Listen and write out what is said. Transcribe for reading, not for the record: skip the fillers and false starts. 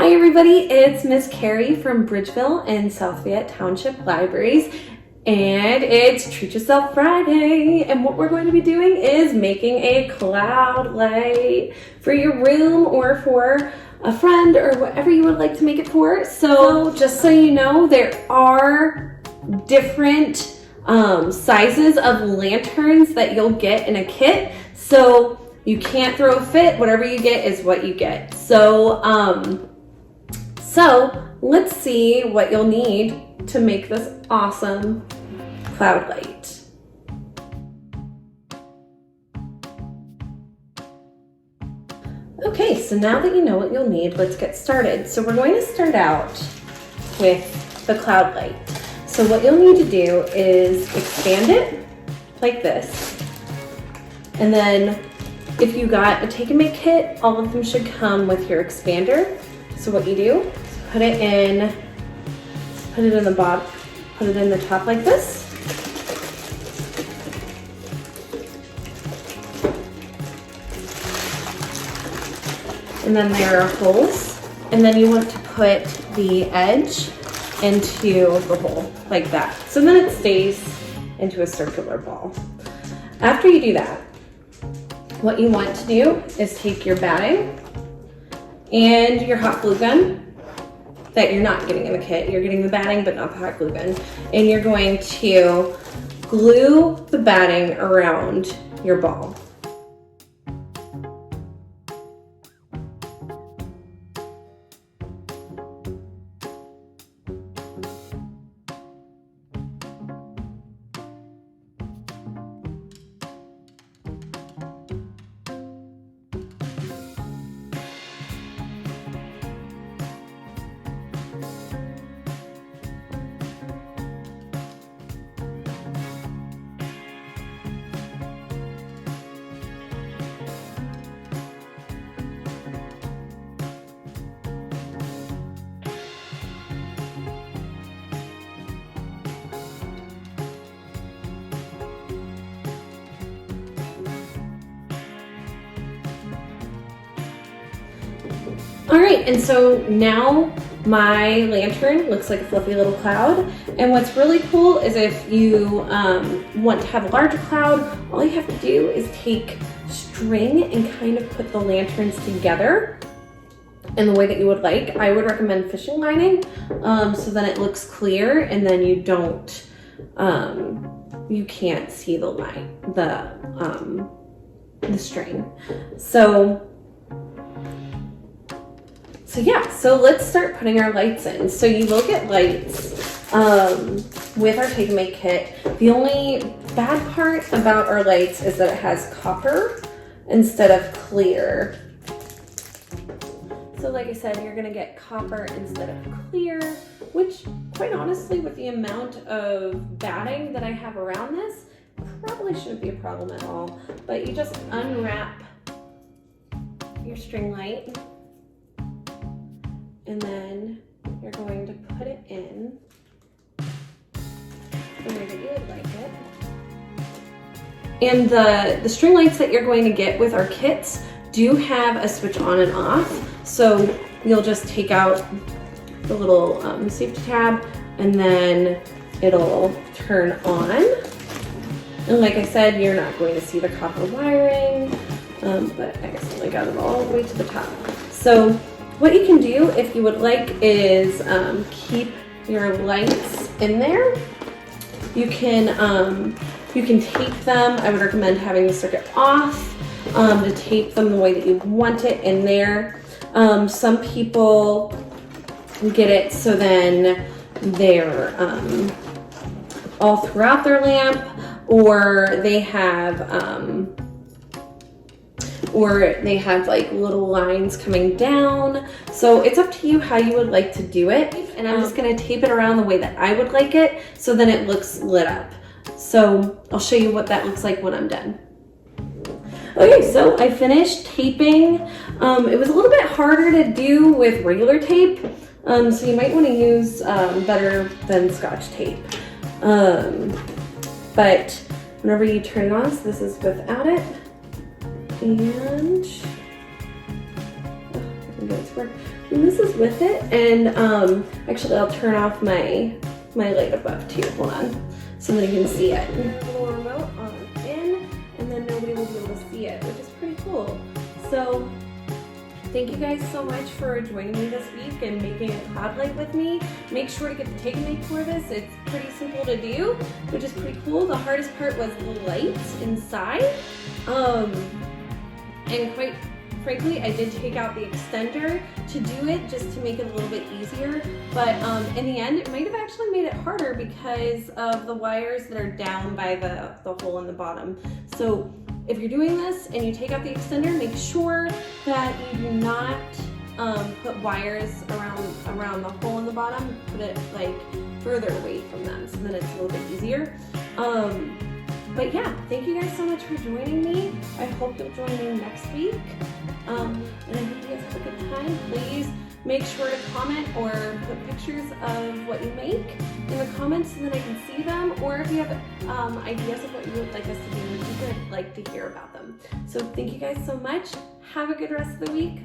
Hi everybody, it's Miss Carrie from Bridgeville and South Fayette Township Libraries, and it's Treat Yourself Friday, and what we're going to be doing is making a cloud light for your room or for a friend or whatever you would like to make it for. So just so you know, there are different sizes of lanterns that you'll get in a kit, so you can't throw a fit. Whatever you get is what you get. So let's see what you'll need to make this awesome cloud light. Okay, so now that you know what you'll need, let's get started. So we're going to start out with the cloud light. So what you'll need to do is expand it like this. And then if you got a take and make kit, all of them should come with your expander. So what you do is put it in the bottom, put it in the top like this. And then there are holes. And then you want to put the edge into the hole like that. So then it stays into a circular ball. After you do that, what you want to do is take your batting and your hot glue gun that you're not getting in the kit. You're getting the batting but not the hot glue gun. And you're going to glue the batting around your ball. All right, and so now my lantern looks like a fluffy little cloud. And what's really cool is if you want to have a larger cloud, all you have to do is take string and kind of put the lanterns together in the way that you would like. I would recommend fishing lining so then it looks clear and then you don't, you can't see the light, the string. So yeah, so let's start putting our lights in. So you will get lights with our take and make kit. The only bad part about our lights is that it has copper instead of clear. So like I said, you're gonna get copper instead of clear, which quite honestly, with the amount of batting that I have around this, probably shouldn't be a problem at all. But you just unwrap your string light, and then you're going to put it in the way that you would like it. And the string lights that you're going to get with our kits do have a switch on and off. So you'll just take out the little safety tab and then it'll turn on. And like I said, you're not going to see the copper wiring, but I accidentally got it all the way to the top. So what you can do if you would like is keep your lights in there. You can tape them. I would recommend having the circuit off to tape them the way that you want it in there. Some people get it so then they're all throughout their lamp, or they have like little lines coming down. So it's up to you how you would like to do it. And I'm just gonna tape it around the way that I would like it so then it looks lit up. So I'll show you what that looks like when I'm done. Okay, so I finished taping. It was a little bit harder to do with regular tape. So you might wanna use better than Scotch tape. But whenever you turn it on, so this is without it. And go to work. And this is with it, and actually I'll turn off my light above too. Hold on, so that you can see it. And a little remote on in, and then nobody will be able to see it, which is pretty cool. So thank you guys so much for joining me this week and making a cloud light with me. Make sure to get the take and make for this. It's pretty simple to do, which is pretty cool. The hardest part was the lights inside. And quite frankly, I did take out the extender to do it just to make it a little bit easier. But in the end, it might have actually made it harder because of the wires that are down by the hole in the bottom. So if you're doing this and you take out the extender, make sure that you do not put wires around the hole in the bottom. Put it like further away from them so that it's a little bit easier. But yeah, thank you guys so much for joining me. I hope you'll join me next week. And I hope you guys have a good time. Please make sure to comment or put pictures of what you make in the comments so that I can see them. Or if you have ideas of what you would like us to do in the future, I'd like to hear about them. So thank you guys so much. Have a good rest of the week.